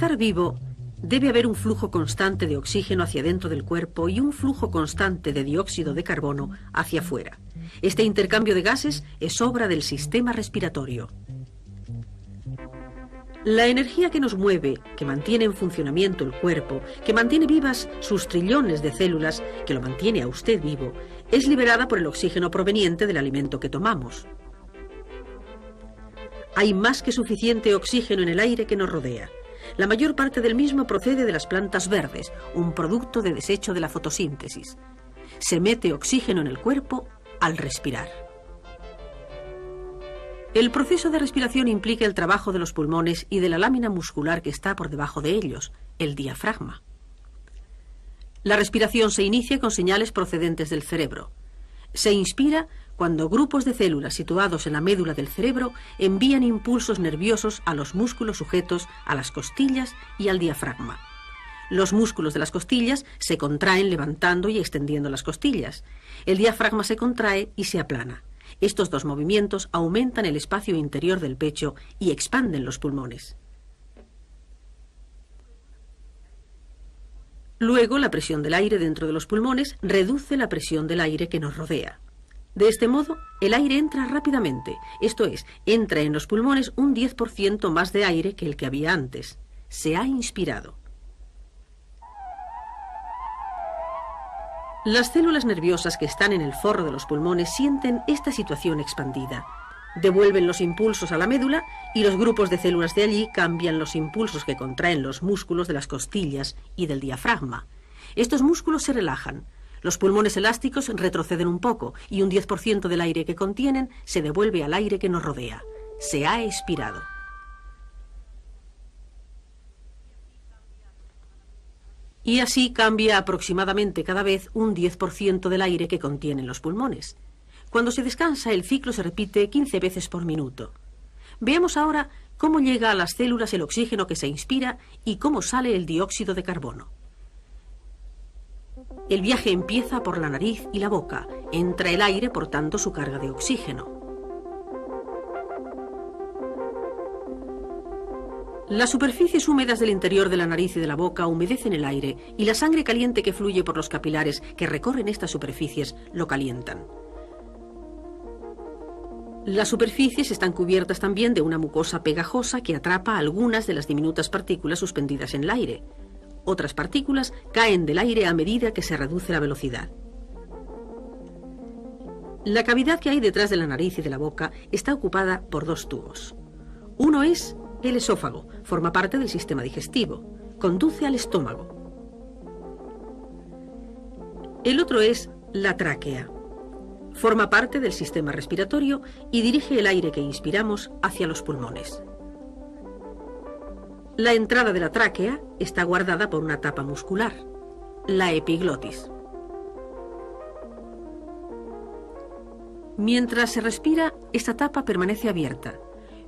estar vivo, debe haber un flujo constante de oxígeno hacia dentro del cuerpo y un flujo constante de dióxido de carbono hacia afuera. Este intercambio de gases es obra del sistema respiratorio. La energía que nos mueve, que mantiene en funcionamiento el cuerpo, que mantiene vivas sus trillones de células, que lo mantiene a usted vivo, es liberada por el oxígeno proveniente del alimento que tomamos. Hay más que suficiente oxígeno en el aire que nos rodea. La mayor parte del mismo procede de las plantas verdes, un producto de desecho de la fotosíntesis. Se mete oxígeno en el cuerpo al respirar. El proceso de respiración implica el trabajo de los pulmones y de la lámina muscular que está por debajo de ellos, el diafragma. La respiración se inicia con señales procedentes del cerebro. Se inspira cuando grupos de células situados en la médula del cerebro envían impulsos nerviosos a los músculos sujetos a las costillas y al diafragma. Los músculos de las costillas se contraen levantando y extendiendo las costillas. El diafragma se contrae y se aplana. Estos dos movimientos aumentan el espacio interior del pecho y expanden los pulmones. Luego, la presión del aire dentro de los pulmones reduce la presión del aire que nos rodea. De este modo, el aire entra rápidamente, esto es, entra en los pulmones un 10% más de aire que el que había antes. Se ha inspirado. Las células nerviosas que están en el forro de los pulmones sienten esta situación expandida. Devuelven los impulsos a la médula y los grupos de células de allí cambian los impulsos que contraen los músculos de las costillas y del diafragma. Estos músculos se relajan. Los pulmones elásticos retroceden un poco y un 10% del aire que contienen se devuelve al aire que nos rodea. Se ha expirado. Y así cambia aproximadamente cada vez un 10% del aire que contienen los pulmones. Cuando se descansa, el ciclo se repite 15 veces por minuto. Veamos ahora cómo llega a las células el oxígeno que se inspira y cómo sale el dióxido de carbono. El viaje empieza por la nariz y la boca. Entra el aire portando su carga de oxígeno. Las superficies húmedas del interior de la nariz y de la boca humedecen el aire y la sangre caliente que fluye por los capilares que recorren estas superficies lo calientan. Las superficies están cubiertas también de una mucosa pegajosa que atrapa algunas de las diminutas partículas suspendidas en el aire. Otras partículas caen del aire a medida que se reduce la velocidad. La cavidad que hay detrás de la nariz y de la boca está ocupada por dos tubos. Uno es el esófago, forma parte del sistema digestivo, conduce al estómago. El otro es la tráquea. Forma parte del sistema respiratorio y dirige el aire que inspiramos hacia los pulmones. La entrada de la tráquea está guardada por una tapa muscular, la epiglotis. Mientras se respira, esta tapa permanece abierta,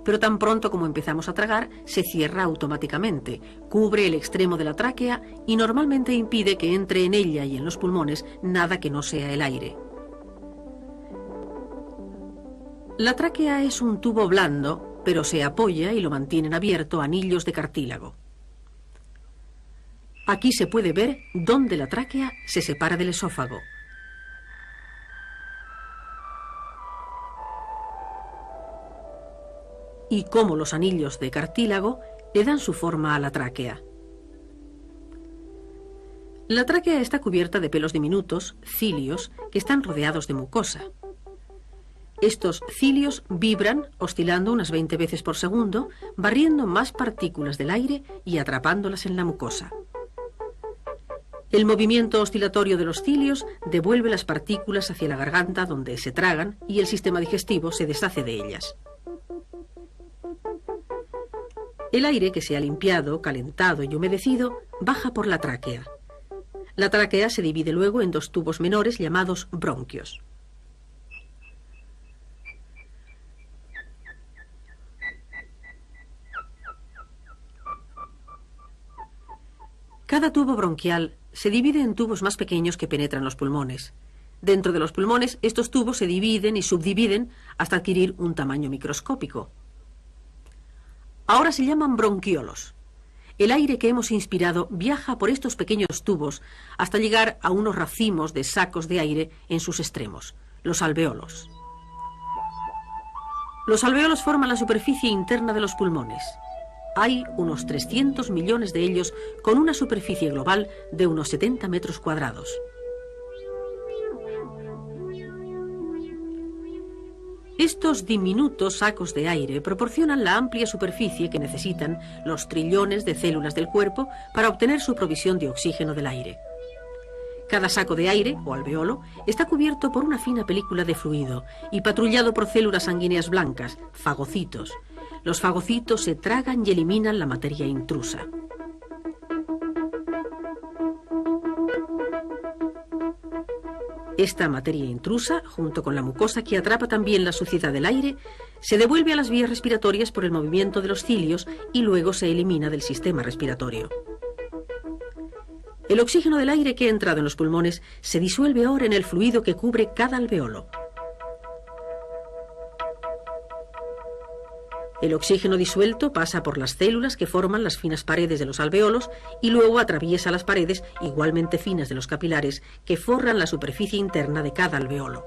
pero tan pronto como empezamos a tragar, se cierra automáticamente, cubre el extremo de la tráquea y normalmente impide que entre en ella y en los pulmones nada que no sea el aire. La tráquea es un tubo blando, pero se apoya y lo mantienen abierto anillos de cartílago. Aquí se puede ver dónde la tráquea se separa del esófago. Y cómo los anillos de cartílago le dan su forma a la tráquea. La tráquea está cubierta de pelos diminutos, cilios, que están rodeados de mucosa. Estos cilios vibran, oscilando unas 20 veces por segundo, barriendo más partículas del aire y atrapándolas en la mucosa. El movimiento oscilatorio de los cilios devuelve las partículas hacia la garganta, donde se tragan, y el sistema digestivo se deshace de ellas. El aire que se ha limpiado, calentado y humedecido baja por la tráquea. La tráquea se divide luego en dos tubos menores llamados bronquios. Cada tubo bronquial se divide en tubos más pequeños que penetran los pulmones. Dentro de los pulmones, estos tubos se dividen y subdividen hasta adquirir un tamaño microscópico. Ahora se llaman bronquiolos. el aire que hemos inspirado viaja por estos pequeños tubos hasta llegar a unos racimos de sacos de aire en sus extremos, los alveolos. Los alveolos forman la superficie interna de los pulmones. Hay unos 300 millones de ellos con una superficie global de unos 70 metros cuadrados. Estos diminutos sacos de aire proporcionan la amplia superficie que necesitan los trillones de células del cuerpo para obtener su provisión de oxígeno del aire. Cada saco de aire, o alveolo, está cubierto por una fina película de fluido y patrullado por células sanguíneas blancas, fagocitos. Los fagocitos se tragan y eliminan la materia intrusa. Esta materia intrusa, junto con la mucosa que atrapa también la suciedad del aire, se devuelve a las vías respiratorias por el movimiento de los cilios y luego se elimina del sistema respiratorio. El oxígeno del aire que ha entrado en los pulmones se disuelve ahora en el fluido que cubre cada alveolo. El oxígeno disuelto pasa por las células que forman las finas paredes de los alveolos y luego atraviesa las paredes igualmente finas de los capilares que forran la superficie interna de cada alveolo.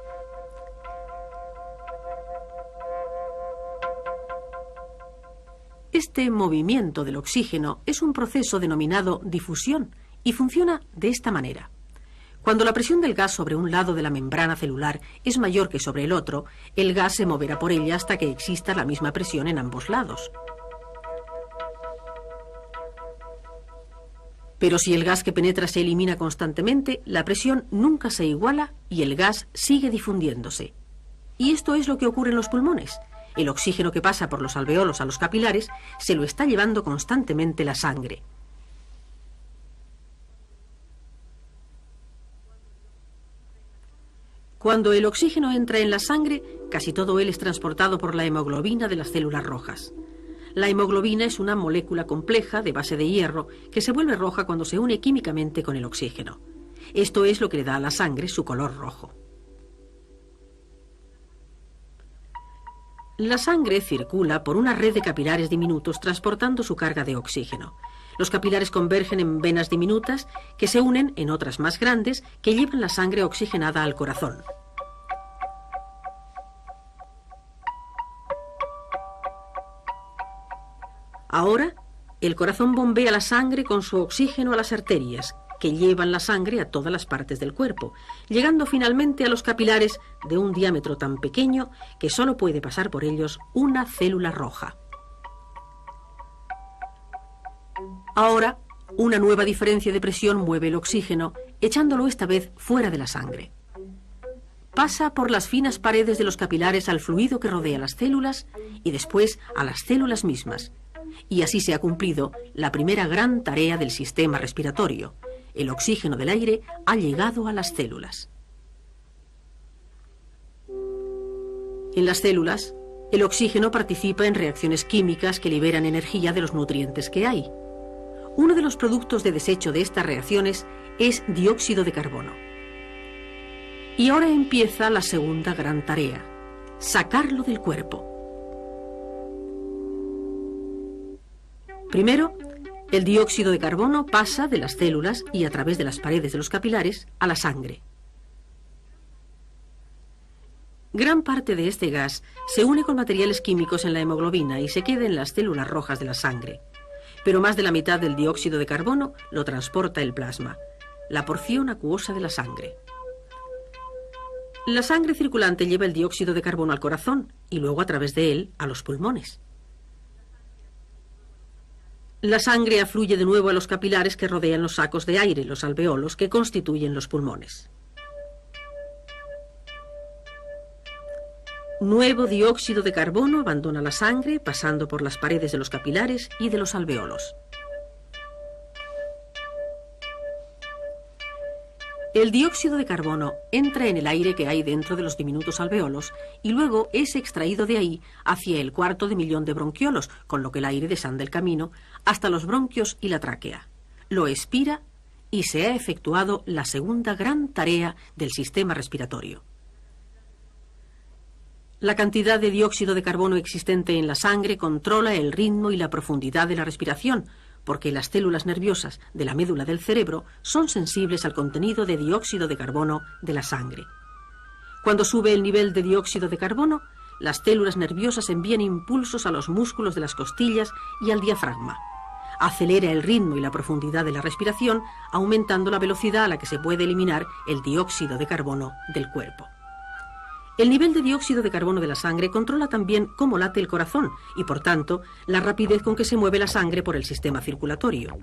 Este movimiento del oxígeno es un proceso denominado difusión y funciona de esta manera. Cuando la presión del gas sobre un lado de la membrana celular es mayor que sobre el otro, el gas se moverá por ella hasta que exista la misma presión en ambos lados. Pero si el gas que penetra se elimina constantemente, la presión nunca se iguala y el gas sigue difundiéndose. Y esto es lo que ocurre en los pulmones. El oxígeno que pasa por los alveolos a los capilares se lo está llevando constantemente la sangre. Cuando el oxígeno entra en la sangre, casi todo él es transportado por la hemoglobina de las células rojas. La hemoglobina es una molécula compleja de base de hierro que se vuelve roja cuando se une químicamente con el oxígeno. Esto es lo que le da a la sangre su color rojo. La sangre circula por una red de capilares diminutos transportando su carga de oxígeno. Los capilares convergen en venas diminutas que se unen en otras más grandes que llevan la sangre oxigenada al corazón. Ahora, el corazón bombea la sangre con su oxígeno a las arterias, que llevan la sangre a todas las partes del cuerpo, llegando finalmente a los capilares de un diámetro tan pequeño que solo puede pasar por ellos una célula roja. Ahora, una nueva diferencia de presión mueve el oxígeno, echándolo esta vez fuera de la sangre. Pasa por las finas paredes de los capilares al fluido que rodea las células y después a las células mismas. Y así se ha cumplido la primera gran tarea del sistema respiratorio. El oxígeno del aire ha llegado a las células. En las células, el oxígeno participa en reacciones químicas que liberan energía de los nutrientes que hay. Uno de los productos de desecho de estas reacciones es dióxido de carbono. Y ahora empieza la segunda gran tarea: sacarlo del cuerpo. Primero, el dióxido de carbono pasa de las células y a través de las paredes de los capilares a la sangre. Gran parte de este gas se une con materiales químicos en la hemoglobina y se queda en las células rojas de la sangre. Pero más de la mitad del dióxido de carbono lo transporta el plasma, la porción acuosa de la sangre. La sangre circulante lleva el dióxido de carbono al corazón y luego a través de él a los pulmones. La sangre afluye de nuevo a los capilares que rodean los sacos de aire, los alveolos, que constituyen los pulmones. Nuevo dióxido de carbono abandona la sangre, pasando por las paredes de los capilares y de los alveolos. El dióxido de carbono entra en el aire que hay dentro de los diminutos alveolos y luego es extraído de ahí hacia el 250.000 de bronquiolos, con lo que el aire desanda el camino hasta los bronquios y la tráquea. Lo expira y se ha efectuado la segunda gran tarea del sistema respiratorio. La cantidad de dióxido de carbono existente en la sangre controla el ritmo y la profundidad de la respiración, porque las células nerviosas de la médula del cerebro son sensibles al contenido de dióxido de carbono de la sangre. Cuando sube el nivel de dióxido de carbono, las células nerviosas envían impulsos a los músculos de las costillas y al diafragma. Acelera el ritmo y la profundidad de la respiración, aumentando la velocidad a la que se puede eliminar el dióxido de carbono del cuerpo. El nivel de dióxido de carbono de la sangre controla también cómo late el corazón y, por tanto, la rapidez con que se mueve la sangre por el sistema circulatorio.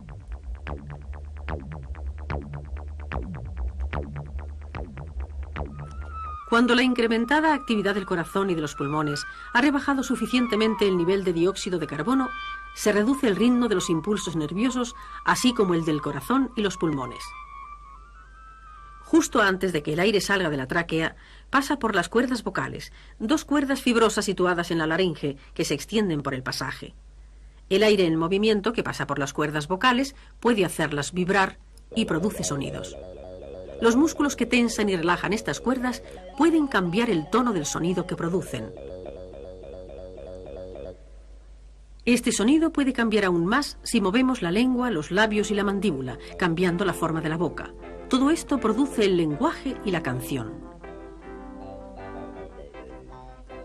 Cuando la incrementada actividad del corazón y de los pulmones ha rebajado suficientemente el nivel de dióxido de carbono, se reduce el ritmo de los impulsos nerviosos, así como el del corazón y los pulmones. Justo antes de que el aire salga de la tráquea, pasa por las cuerdas vocales, dos cuerdas fibrosas situadas en la laringe que se extienden por el pasaje. El aire en movimiento que pasa por las cuerdas vocales puede hacerlas vibrar y produce sonidos. Los músculos que tensan y relajan estas cuerdas pueden cambiar el tono del sonido que producen. Este sonido puede cambiar aún más si movemos la lengua, los labios y la mandíbula, cambiando la forma de la boca. Todo esto produce el lenguaje y la canción.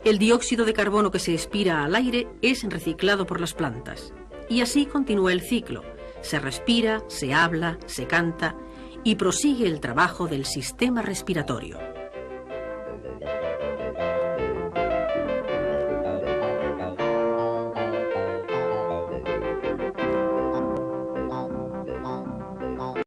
El dióxido de carbono que se expira al aire es reciclado por las plantas. Y así continúa el ciclo. Se respira, se habla, se canta y prosigue el trabajo del sistema respiratorio.